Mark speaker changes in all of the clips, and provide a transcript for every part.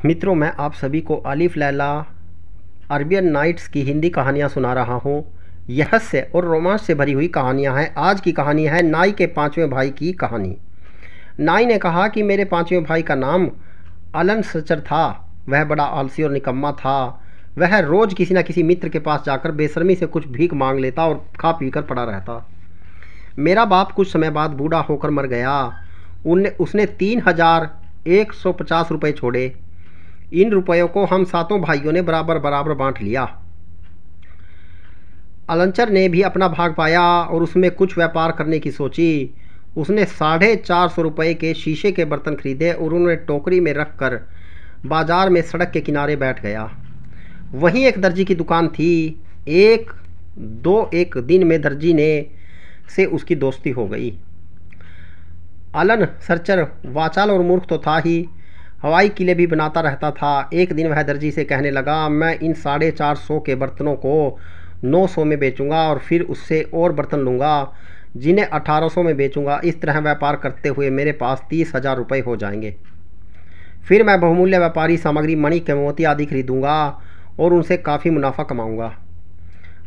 Speaker 1: मित्रों, मैं आप सभी को अलिफ लैला अरबियन नाइट्स की हिंदी कहानियाँ सुना रहा हूँ। यह हास्य और रोमांच से भरी हुई कहानियाँ हैं। आज की कहानी है नाई के पांचवें भाई की कहानी। नाई ने कहा कि मेरे पांचवें भाई का नाम अलन सचर था। वह बड़ा आलसी और निकम्मा था। वह रोज़ किसी न किसी मित्र के पास जाकर बेशर्मी से कुछ भीख मांग लेता और खा पी कर पड़ा रहता। मेरा बाप कुछ समय बाद बूढ़ा होकर मर गया। उसने 3,150 रुपये छोड़े। इन रुपयों को हम सातों भाइयों ने बराबर बराबर बांट लिया। अलंचर ने भी अपना भाग पाया और उसमें कुछ व्यापार करने की सोची। उसने 450 रुपये के शीशे के बर्तन खरीदे और उन्हें टोकरी में रख कर बाजार में सड़क के किनारे बैठ गया। वहीं एक दर्जी की दुकान थी। एक दिन में दर्जी ने से उसकी दोस्ती हो गई। अलन सरचर वाचाल और मूर्ख तो था ही, हवाई किले भी बनाता रहता था। एक दिन वह दर्जी से कहने लगा, मैं इन 450 के बर्तनों को 900 में बेचूंगा और फिर उससे और बर्तन लूँगा जिन्हें 1800 में बेचूंगा। इस तरह व्यापार करते हुए मेरे पास 30,000 रुपये हो जाएंगे। फिर मैं बहुमूल्य व्यापारी सामग्री, मणि के मोती आदि खरीदूंगा और उनसे काफ़ी मुनाफा कमाऊंगा।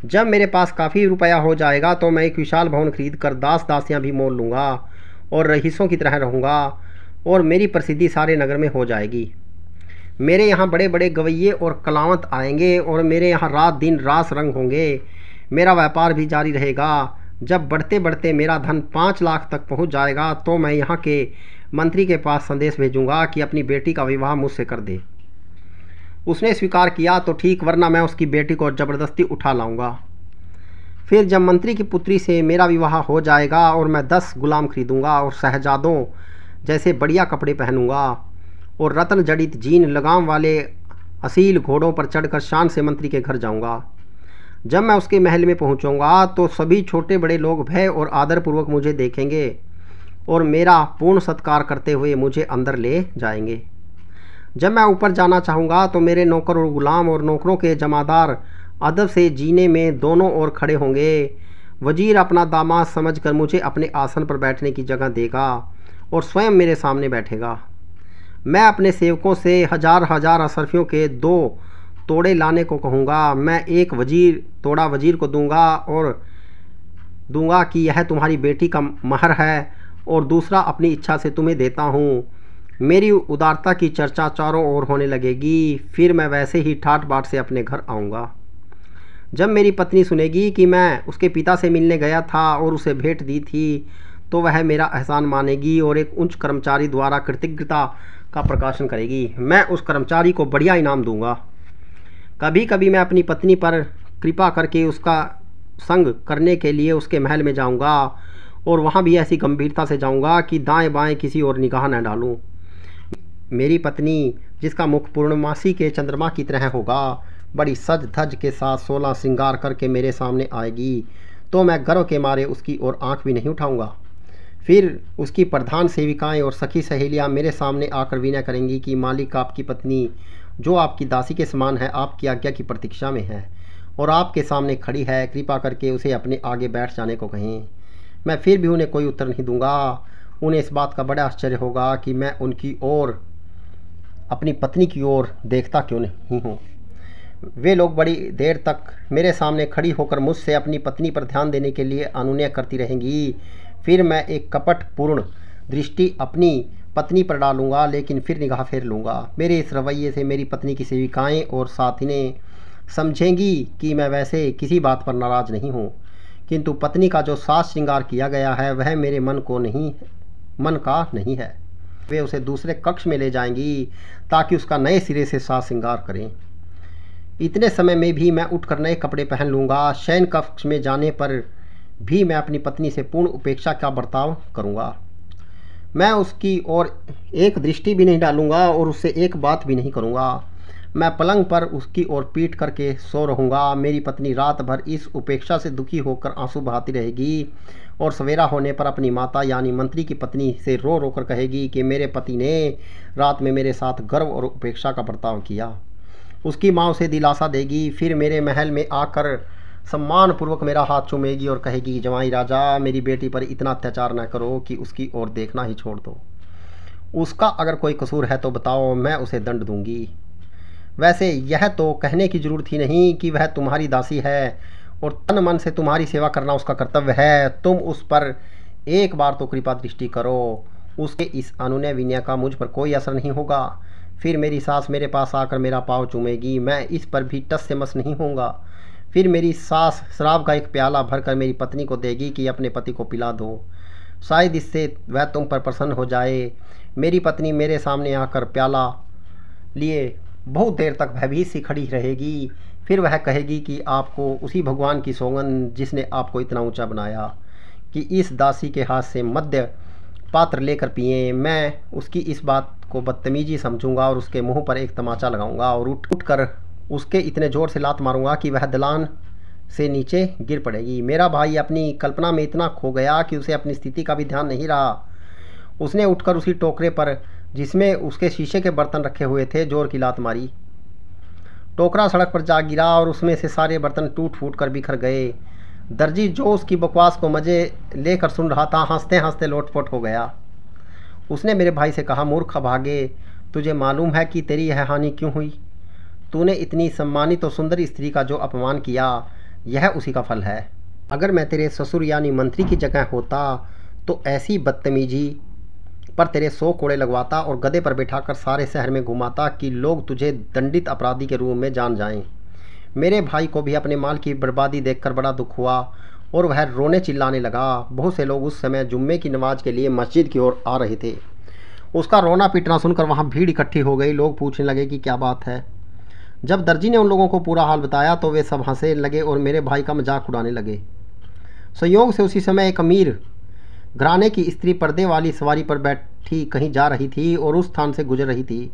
Speaker 1: जब मेरे पास काफ़ी रुपया हो जाएगा तो मैं एक विशाल भवन खरीद कर दास दासियाँ भी मोल लूँगा और रईसों की तरह रहूँगा और मेरी प्रसिद्धि सारे नगर में हो जाएगी। मेरे यहाँ बड़े बड़े गवैये और कलावंत आएंगे और मेरे यहाँ रात दिन रास रंग होंगे। मेरा व्यापार भी जारी रहेगा। जब बढ़ते बढ़ते मेरा धन 5 लाख तक पहुँच जाएगा तो मैं यहाँ के मंत्री के पास संदेश भेजूँगा कि अपनी बेटी का विवाह मुझसे कर दे। उसने स्वीकार किया तो ठीक, वरना मैं उसकी बेटी को ज़बरदस्ती उठा लाऊंगा। फिर जब मंत्री की पुत्री से मेरा विवाह हो जाएगा और मैं 10 गुलाम खरीदूंगा और शहजादों जैसे बढ़िया कपड़े पहनूंगा और रत्न जड़ित जीन लगाम वाले असील घोड़ों पर चढ़कर शान से मंत्री के घर जाऊंगा। जब मैं उसके महल में पहुंचूंगा तो सभी छोटे बड़े लोग भय और आदरपूर्वक मुझे देखेंगे और मेरा पूर्ण सत्कार करते हुए मुझे अंदर ले जाएंगे। जब मैं ऊपर जाना चाहूँगा तो मेरे नौकर और गुलाम और नौकरों के जमादार अदब से जीने में दोनों ओर खड़े होंगे। वजीर अपना दामाद समझकर मुझे अपने आसन पर बैठने की जगह देगा और स्वयं मेरे सामने बैठेगा। मैं अपने सेवकों से हजार हजार अशरफियों के 2 तोड़े लाने को कहूँगा। मैं एक तोड़ा वजीर को दूंगा कि यह तुम्हारी बेटी का महर है और दूसरा अपनी इच्छा से तुम्हें देता हूँ। मेरी उदारता की चर्चा चारों ओर होने लगेगी। फिर मैं वैसे ही ठाट बाट से अपने घर आऊँगा। जब मेरी पत्नी सुनेगी कि मैं उसके पिता से मिलने गया था और उसे भेंट दी थी तो वह मेरा एहसान मानेगी और एक उच्च कर्मचारी द्वारा कृतज्ञता का प्रकाशन करेगी। मैं उस कर्मचारी को बढ़िया इनाम दूंगा। कभी कभी मैं अपनी पत्नी पर कृपा करके उसका संग करने के लिए उसके महल में जाऊंगा और वहाँ भी ऐसी गंभीरता से जाऊंगा कि दाएं बाएं किसी और निगाह न डालूं। मेरी पत्नी, जिसका मुख पूर्णमासी के चंद्रमा की तरह होगा, बड़ी सज धज के साथ 16 श्रृंगार करके मेरे सामने आएगी तो मैं गर्व के मारे उसकी ओर आंख भी नहीं उठाऊंगा। फिर उसकी प्रधान सेविकाएं और सखी सहेलियां मेरे सामने आकर विनय करेंगी कि मालिक, आपकी पत्नी जो आपकी दासी के समान है आपकी आज्ञा की प्रतीक्षा में है और आपके सामने खड़ी है, कृपा करके उसे अपने आगे बैठ जाने को कहें। मैं फिर भी उन्हें कोई उत्तर नहीं दूंगा। उन्हें इस बात का बड़ा आश्चर्य होगा कि मैं उनकी ओर, अपनी पत्नी की ओर देखता क्यों नहीं हूँ। वे लोग बड़ी देर तक मेरे सामने खड़ी होकर मुझसे अपनी पत्नी पर ध्यान देने के लिए अनुनय करती रहेंगी। फिर मैं एक कपटपूर्ण दृष्टि अपनी पत्नी पर डालूंगा, लेकिन फिर निगाह फेर लूँगा। मेरे इस रवैये से मेरी पत्नी की सेविकाएं और साथिनें समझेंगी कि मैं वैसे किसी बात पर नाराज़ नहीं हूँ, किंतु पत्नी का जो साज श्रृंगार किया गया है वह मेरे मन का नहीं है। वे उसे दूसरे कक्ष में ले जाएंगी ताकि उसका नए सिरे से साज श्रृंगार करें। इतने समय में भी मैं उठकर नए कपड़े पहन लूँगा। शयन कक्ष में जाने पर भी मैं अपनी पत्नी से पूर्ण उपेक्षा का बर्ताव करूँगा। मैं उसकी ओर एक दृष्टि भी नहीं डालूँगा और उससे एक बात भी नहीं करूँगा। मैं पलंग पर उसकी ओर पीट करके सो रहूँगा। मेरी पत्नी रात भर इस उपेक्षा से दुखी होकर आंसू बहाती रहेगी और सवेरा होने पर अपनी माता यानी मंत्री की पत्नी से रो रो कर कहेगी कि मेरे पति ने रात में मेरे साथ गर्व और उपेक्षा का बर्ताव किया। उसकी माँ उसे दिलासा देगी। फिर मेरे महल में आकर सम्मानपूर्वक मेरा हाथ चूमेगी और कहेगी, जवाई राजा, मेरी बेटी पर इतना अत्याचार न करो कि उसकी ओर देखना ही छोड़ दो। उसका अगर कोई कसूर है तो बताओ, मैं उसे दंड दूंगी। वैसे यह तो कहने की ज़रूरत ही नहीं कि वह तुम्हारी दासी है और तन मन से तुम्हारी सेवा करना उसका कर्तव्य है। तुम उस पर एक बार तो कृपा दृष्टि करो, उसके इस अनुनय विनय का मुझ पर कोई असर नहीं होगा। फिर मेरी सास मेरे पास आकर मेरा पाँव चूमेगी, मैं इस पर भी टस से मस नहीं होऊंगा। फिर मेरी सास शराब का एक प्याला भरकर मेरी पत्नी को देगी कि अपने पति को पिला दो, शायद इससे वह तुम पर प्रसन्न हो जाए। मेरी पत्नी मेरे सामने आकर प्याला लिए बहुत देर तक भयभीत सी खड़ी रहेगी। फिर वह कहेगी कि आपको उसी भगवान की सौगंध जिसने आपको इतना ऊंचा बनाया कि इस दासी के हाथ से मध्य पात्र लेकर पिए। मैं उसकी इस बात को बदतमीजी समझूंगा और उसके मुंह पर एक तमाचा लगाऊंगा और उठकर उसके इतने ज़ोर से लात मारूंगा कि वह दलान से नीचे गिर पड़ेगी। मेरा भाई अपनी कल्पना में इतना खो गया कि उसे अपनी स्थिति का भी ध्यान नहीं रहा। उसने उठकर उसी टोकरे पर जिसमें उसके शीशे के बर्तन रखे हुए थे जोर की लात मारी। टोकरा सड़क पर जा गिरा और उसमें से सारे बर्तन टूट फूट कर बिखर गए। दर्जी जो उसकी बकवास को मज़े लेकर सुन रहा था, हंसते हंसते लोटपोट हो गया। उसने मेरे भाई से कहा, मूर्ख भागे, तुझे मालूम है कि तेरी यह हानि क्यों हुई? तूने इतनी सम्मानित और सुंदर स्त्री का जो अपमान किया, यह उसी का फल है। अगर मैं तेरे ससुर यानी मंत्री की जगह होता तो ऐसी बदतमीजी पर तेरे 100 कोड़े लगवाता और गधे पर बैठाकर सारे शहर में घुमाता कि लोग तुझे दंडित अपराधी के रूप में जान जाएं। मेरे भाई को भी अपने माल की बर्बादी देखकर बड़ा दुख हुआ और वह रोने चिल्लाने लगा। बहुत से लोग उस समय जुम्मे की नमाज के लिए मस्जिद की ओर आ रहे थे। उसका रोना पीटना सुनकर वहाँ भीड़ इकट्ठी हो गई। लोग पूछने लगे कि क्या बात है। जब दर्जी ने उन लोगों को पूरा हाल बताया तो वे सब हंसने लगे और मेरे भाई का मजाक उड़ाने लगे। संयोग से उसी समय एक अमीर घराने की स्त्री पर्दे वाली सवारी पर बैठी कहीं जा रही थी और उस स्थान से गुजर रही थी।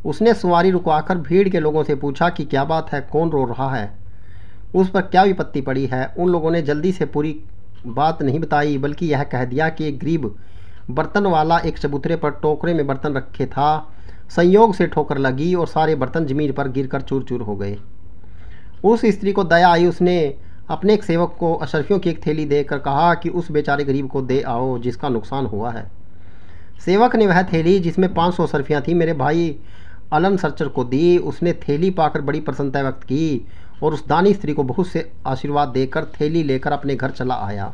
Speaker 1: उसने सवारी रुकवाकर भीड़ के लोगों से पूछा कि क्या बात है, कौन रो रहा है, उस पर क्या विपत्ति पड़ी है। उन लोगों ने जल्दी से पूरी बात नहीं बताई, बल्कि यह कह दिया कि एक गरीब बर्तन वाला एक चबूतरे पर टोकरे में बर्तन रखे था। संयोग से ठोकर लगी और सारे बर्तन जमीन पर गिरकर चूर चूर हो गए। उस स्त्री को दया आई। उसने अपने एक सेवक को अशर्फियों की एक थैली देकर कहा कि उस बेचारे गरीब को दे आओ जिसका नुकसान हुआ है। सेवक ने वह थैली जिसमें 500 सरफियाँ थी मेरे भाई अलन सर्चर को दी। उसने थैली पाकर बड़ी प्रसन्नता व्यक्त की और उस दानी स्त्री को बहुत से आशीर्वाद देकर थैली लेकर अपने घर चला आया।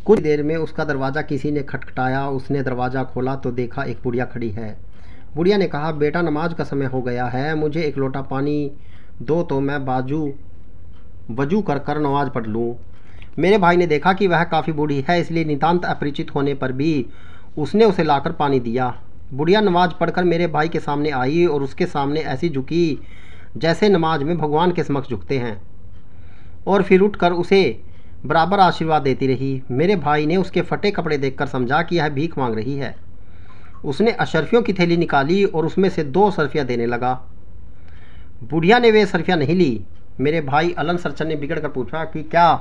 Speaker 1: कुछ देर में उसका दरवाज़ा किसी ने खटखटाया। उसने दरवाज़ा खोला तो देखा एक बुढ़िया खड़ी है। बुढ़िया ने कहा, बेटा नमाज का समय हो गया है, मुझे एक लोटा पानी दो तो मैं वजू कर कर नमाज पढ़ लूँ। मेरे भाई ने देखा कि वह काफ़ी बूढ़ी है, इसलिए नितांत अपरिचित होने पर भी उसने उसे लाकर पानी दिया। बुढ़िया नमाज पढ़कर मेरे भाई के सामने आई और उसके सामने ऐसी झुकी जैसे नमाज में भगवान के समक्ष झुकते हैं, और फिर उठकर उसे बराबर आशीर्वाद देती रही। मेरे भाई ने उसके फटे कपड़े देखकर समझा कि यह भीख मांग रही है। उसने अशर्फियों की थैली निकाली और उसमें से 2 सरफियाँ देने लगा। बुढ़िया ने वे सरफियाँ नहीं ली। मेरे भाई अलन सर्चर ने बिगड़ कर पूछा कि क्या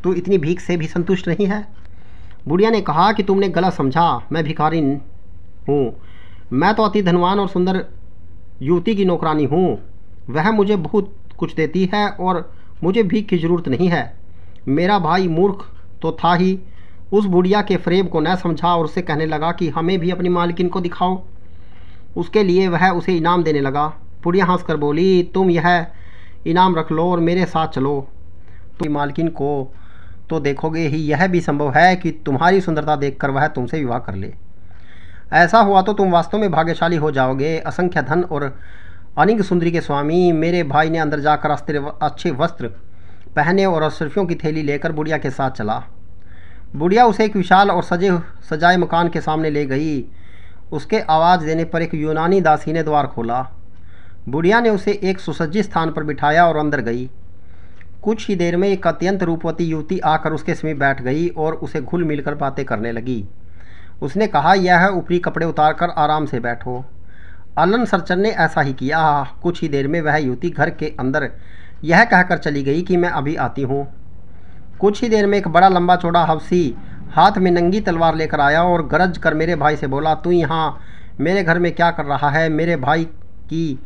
Speaker 1: तू इतनी भीख से भी संतुष्ट नहीं है? बुढ़िया ने कहा कि तुमने गलत समझा, मैं भिखारी हूँ। मैं तो अति धनवान और सुंदर युवती की नौकरानी हूँ। वह मुझे बहुत कुछ देती है और मुझे भीख की ज़रूरत नहीं है। मेरा भाई मूर्ख तो था ही, उस बुढ़िया के फरेब को न समझा और उससे कहने लगा कि हमें भी अपनी मालकिन को दिखाओ। उसके लिए वह उसे इनाम देने लगा। बुढ़िया हंसकर बोली, तुम यह इनाम रख लो और मेरे साथ चलो। तुम मालकिन को तो देखोगे ही, यह भी संभव है कि तुम्हारी सुंदरता देखकर वह तुमसे विवाह कर ले। ऐसा हुआ तो तुम वास्तव में भाग्यशाली हो जाओगे। असंख्य धन और अनिग सुंदरी के स्वामी। मेरे भाई ने अंदर जाकर अच्छे वस्त्र पहने और अशर्फियों की थैली लेकर बुढ़िया के साथ चला। बुढ़िया उसे एक विशाल और सजाए मकान के सामने ले गई। उसके आवाज़ देने पर एक यूनानी दासी ने द्वार खोला। बुढ़िया ने उसे एक सुसज्जित स्थान पर बिठाया और अंदर गई। कुछ ही देर में एक अत्यंत रूपवती युवती आकर उसके समीप बैठ गई और उसे घुल मिलकर बातें करने लगी। उसने कहा, यह ऊपरी कपड़े उतारकर आराम से बैठो। अलन सर्चर ने ऐसा ही किया। कुछ ही देर में वह युवती घर के अंदर यह कहकर चली गई कि मैं अभी आती हूँ। कुछ ही देर में एक बड़ा लंबा चौड़ा हबसी हाथ में नंगी तलवार लेकर आया और गरज कर मेरे भाई से बोला, तू यहाँ मेरे घर में क्या कर रहा है? मेरे भाई की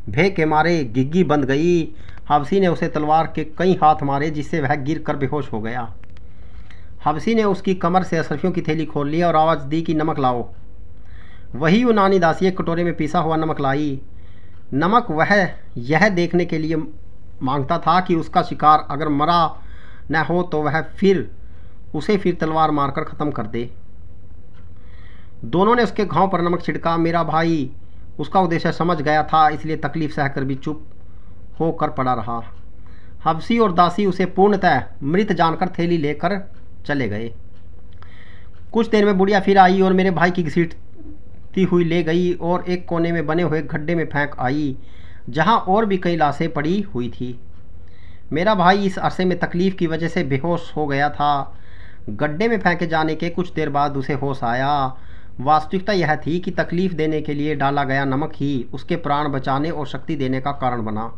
Speaker 1: भय के मारे गिग्गी बंद गई। हबसी ने उसे तलवार के कई हाथ मारे जिससे वह गिर कर बेहोश हो गया। हबसी ने उसकी कमर से अशर्फियों की थैली खोल ली और आवाज़ दी कि नमक लाओ। वही यूनानी दासी एक कटोरे में पिसा हुआ नमक लाई। नमक वह यह देखने के लिए मांगता था कि उसका शिकार अगर मरा न हो तो वह उसे फिर तलवार मारकर ख़त्म कर दे। दोनों ने उसके घाव पर नमक छिड़का। मेरा भाई उसका उद्देश्य समझ गया था, इसलिए तकलीफ सहकर भी चुप होकर पड़ा रहा। हबसी और दासी उसे पूर्णतः मृत जानकर थैली लेकर चले गए। कुछ देर में बुढ़िया फिर आई और मेरे भाई की घसीटती हुई ले गई और एक कोने में बने हुए गड्ढे में फेंक आई, जहां और भी कई लाशें पड़ी हुई थी। मेरा भाई इस अरसे में तकलीफ़ की वजह से बेहोश हो गया था। गड्ढे में फेंके जाने के कुछ देर बाद उसे होश आया। वास्तविकता यह थी कि तकलीफ़ देने के लिए डाला गया नमक ही उसके प्राण बचाने और शक्ति देने का कारण बना।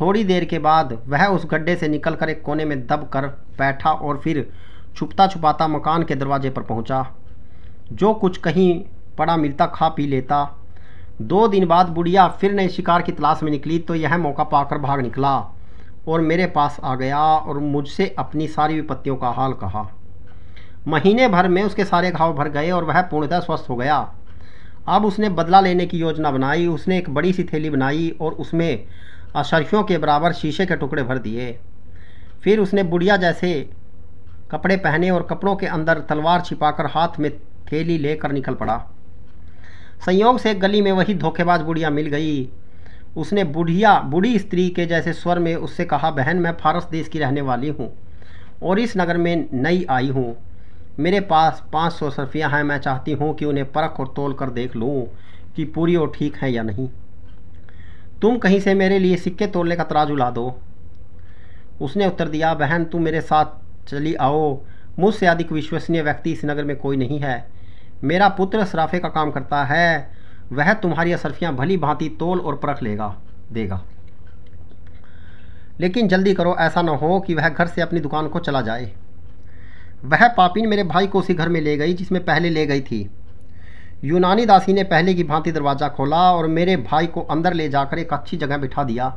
Speaker 1: थोड़ी देर के बाद वह उस गड्ढे से निकलकर एक कोने में दब कर बैठा और फिर छुपता छुपाता मकान के दरवाजे पर पहुंचा। जो कुछ कहीं पड़ा मिलता खा पी लेता। 2 दिन बाद बुढ़िया फिर नए शिकार की तलाश में निकली तो यह मौका पाकर भाग निकला और मेरे पास आ गया और मुझसे अपनी सारी विपत्तियों का हाल कहा। महीने भर में उसके सारे घाव भर गए और वह पूर्णतः स्वस्थ हो गया। अब उसने बदला लेने की योजना बनाई। उसने एक बड़ी सी थैली बनाई और उसमें अशर्फियों के बराबर शीशे के टुकड़े भर दिए। फिर उसने बुढ़िया जैसे कपड़े पहने और कपड़ों के अंदर तलवार छिपाकर हाथ में थैली लेकर निकल पड़ा। संयोग से गली में वही धोखेबाज बुढ़िया मिल गई। उसने बूढ़ी स्त्री के जैसे स्वर में उससे कहा, बहन मैं फारस देश की रहने वाली हूँ और इस नगर में नई आई हूँ। मेरे पास 500 सरफियाँ हैं। मैं चाहती हूँ कि उन्हें परख और तोल कर देख लूँ कि पूरी और ठीक हैं या नहीं। तुम कहीं से मेरे लिए सिक्के तोलने का तराजू ला दो। उसने उत्तर दिया, बहन तुम मेरे साथ चली आओ। मुझसे अधिक विश्वसनीय व्यक्ति इस नगर में कोई नहीं है। मेरा पुत्र सराफे का काम करता है। वह तुम्हारी असरफियाँ भली भांति तोल और परख देगा। लेकिन जल्दी करो, ऐसा न हो कि वह घर से अपनी दुकान को चला जाए। वह पापिन मेरे भाई को उसी घर में ले गई जिसमें पहले ले गई थी। यूनानी दासी ने पहले की भांति दरवाज़ा खोला और मेरे भाई को अंदर ले जाकर एक अच्छी जगह बिठा दिया।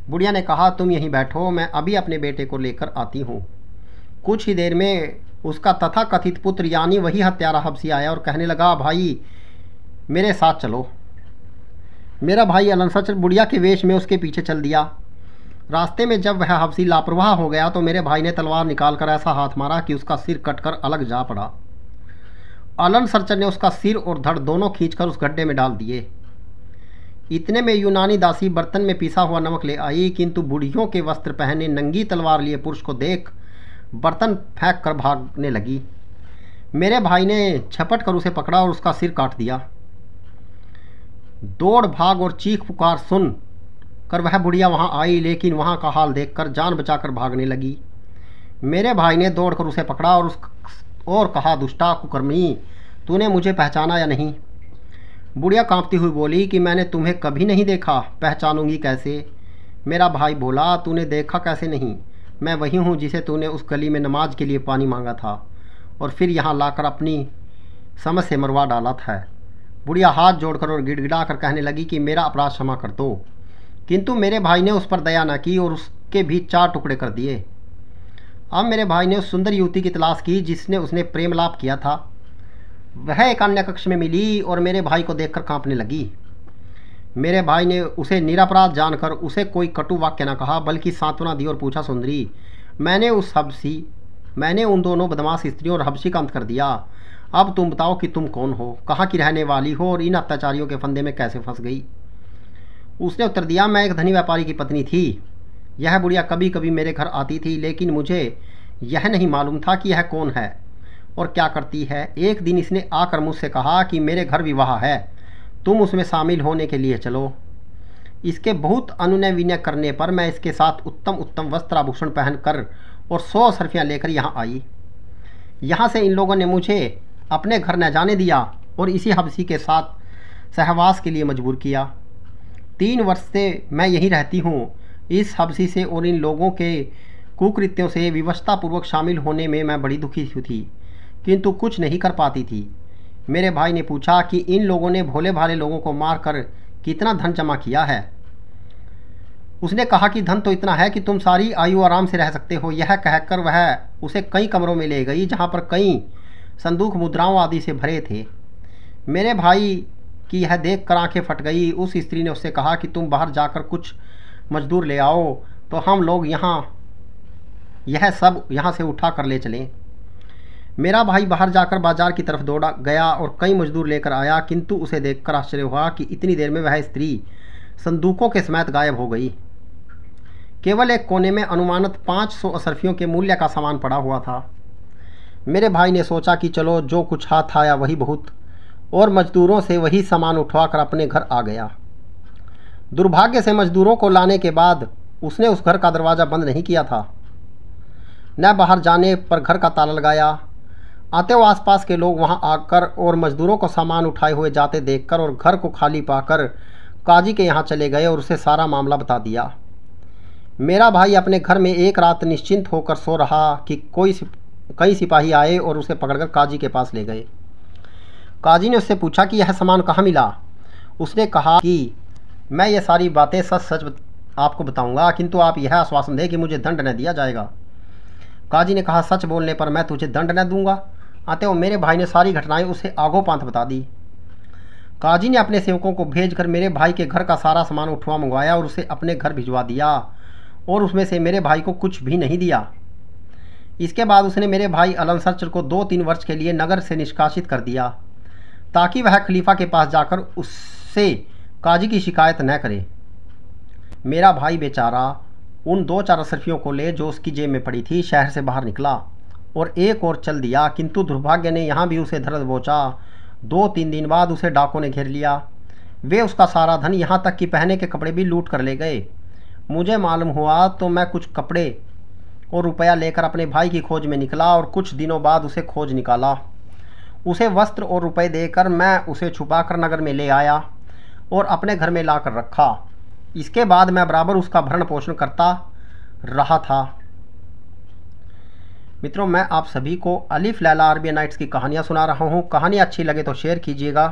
Speaker 1: बुढ़िया ने कहा, तुम यहीं बैठो, मैं अभी अपने बेटे को लेकर आती हूँ। कुछ ही देर में उसका तथाकथित पुत्र यानी वही हत्यारा हबसी आया और कहने लगा, भाई मेरे साथ चलो। मेरा भाई अलंसर बुढ़िया के वेश में उसके पीछे चल दिया। रास्ते में जब वह हबसी लापरवाह हो गया तो मेरे भाई ने तलवार निकालकर ऐसा हाथ मारा कि उसका सिर कटकर अलग जा पड़ा। अलन सरचर ने उसका सिर और धड़ दोनों खींचकर उस गड्ढे में डाल दिए। इतने में यूनानी दासी बर्तन में पिसा हुआ नमक ले आई, किंतु बुढ़ियों के वस्त्र पहने नंगी तलवार लिए पुरुष को देख बर्तन फेंक कर भागने लगी। मेरे भाई ने झपट कर उसे पकड़ा और उसका सिर काट दिया। दौड़ भाग और चीख पुकार सुन कर वह बुढ़िया वहाँ आई, लेकिन वहाँ का हाल देखकर जान बचाकर भागने लगी। मेरे भाई ने दौड़कर उसे पकड़ा और कहा, दुष्टा कुकर्मी, तूने मुझे पहचाना या नहीं? बुढ़िया कांपती हुई बोली कि मैंने तुम्हें कभी नहीं देखा, पहचानूंगी कैसे? मेरा भाई बोला, तूने देखा कैसे नहीं? मैं वही हूँ जिसे तूने उस गली में नमाज के लिए पानी मांगा था और फिर यहाँ लाकर अपनी समझ से मरवा डाला था। बुढ़िया हाथ जोड़कर और गिड़गिड़ा कर कहने लगी कि मेरा अपराध क्षमा कर दो, किंतु मेरे भाई ने उस पर दया न की और उसके भी 4 टुकड़े कर दिए। अब मेरे भाई ने उस सुंदर युवती की तलाश की जिसने उसने प्रेमलाप किया था। वह एक अन्य कक्ष में मिली और मेरे भाई को देखकर कांपने लगी। मेरे भाई ने उसे निरपराध जानकर उसे कोई कटु वाक्य न कहा, बल्कि सांत्वना दी और पूछा, सुंदरी, मैंने उन दोनों बदमाश स्त्रियों और हबसी का अंत कर दिया। अब तुम बताओ कि तुम कौन हो, कहाँ की रहने वाली हो और इन अत्याचारियों के फंदे में कैसे फंस गई? उसने उत्तर दिया, मैं एक धनी व्यापारी की पत्नी थी। यह बुढ़िया कभी कभी मेरे घर आती थी, लेकिन मुझे यह नहीं मालूम था कि यह कौन है और क्या करती है। एक दिन इसने आकर मुझसे कहा कि मेरे घर विवाह है, तुम उसमें शामिल होने के लिए चलो। इसके बहुत अनुनय विनय करने पर मैं इसके साथ उत्तम उत्तम वस्त्राभूषण पहनकर और 100 सरफियाँ लेकर यहाँ आई। यहाँ से इन लोगों ने मुझे अपने घर न जाने दिया और इसी हबसी के साथ सहवास के लिए मजबूर किया। 3 वर्ष से मैं यहीं रहती हूँ। इस हबसी से और इन लोगों के कुकृत्यों से विवशतापूर्वक शामिल होने में मैं बड़ी दुखी थी, किंतु कुछ नहीं कर पाती थी। मेरे भाई ने पूछा कि इन लोगों ने भोले भाले लोगों को मारकर कितना धन जमा किया है। उसने कहा कि धन तो इतना है कि तुम सारी आयु आराम से रह सकते हो। यह कहकर वह उसे कई कमरों में ले गई जहाँ पर कई संदूक मुद्राओं आदि से भरे थे। मेरे भाई की यह देख कर आंखें फट गई। उस स्त्री ने उससे कहा कि तुम बाहर जाकर कुछ मजदूर ले आओ तो हम लोग यह सब यहाँ से उठा कर ले चलें। मेरा भाई बाहर जाकर बाजार की तरफ दौड़ा गया और कई मजदूर लेकर आया, किंतु उसे देखकर आश्चर्य हुआ कि इतनी देर में वह स्त्री संदूकों के समेत गायब हो गई। केवल एक कोने में अनुमानित 500 असरफियों के मूल्य का सामान पड़ा हुआ था। मेरे भाई ने सोचा कि चलो जो कुछ हाथ आया वही बहुत, और मजदूरों से वही सामान उठवाकर अपने घर आ गया। दुर्भाग्य से मजदूरों को लाने के बाद उसने उस घर का दरवाज़ा बंद नहीं किया था, न बाहर जाने पर घर का ताला लगाया। आते हुए आसपास के लोग वहां आकर और मजदूरों को सामान उठाए हुए जाते देखकर और घर को खाली पाकर काजी के यहाँ चले गए और उसे सारा मामला बता दिया। मेरा भाई अपने घर में एक रात निश्चिंत होकर सो रहा कि कई सिपाही आए और उसे पकड़कर काजी के पास ले गए। काजी ने उससे पूछा कि यह सामान कहाँ मिला। उसने कहा कि मैं ये सारी बातें सच सच आपको बताऊंगा, किंतु आप यह आश्वासन दें कि मुझे दंड न दिया जाएगा। काजी ने कहा, सच बोलने पर मैं तुझे दंड न दूंगा। आते हुए मेरे भाई ने सारी घटनाएं उसे आगोपांत बता दी। काजी ने अपने सेवकों को भेजकर मेरे भाई के घर का सारा सामान उठवा मंगवाया और उसे अपने घर भिजवा दिया, और उसमें से मेरे भाई को कुछ भी नहीं दिया। इसके बाद उसने मेरे भाई अलनसरचर को 2-3 वर्ष के लिए नगर से निष्कासित कर दिया, ताकि वह खलीफा के पास जाकर उससे काजी की शिकायत न करे। मेरा भाई बेचारा उन 2-4 असरफियों को ले जो उसकी जेब में पड़ी थी शहर से बाहर निकला और एक और चल दिया, किंतु दुर्भाग्य ने यहाँ भी उसे धर दबोचा। 2-3 दिन बाद उसे डाकों ने घेर लिया। वे उसका सारा धन, यहाँ तक कि पहने के कपड़े भी लूट कर ले गए। मुझे मालूम हुआ तो मैं कुछ कपड़े और रुपया लेकर अपने भाई की खोज में निकला और कुछ दिनों बाद उसे खोज निकाला। उसे वस्त्र और रुपए देकर मैं उसे छुपाकर नगर में ले आया और अपने घर में लाकर रखा। इसके बाद मैं बराबर उसका भरण पोषण करता रहा था। मित्रों, मैं आप सभी को अलिफ लैला अरबियन नाइट्स की कहानियाँ सुना रहा हूँ। कहानी अच्छी लगे तो शेयर कीजिएगा।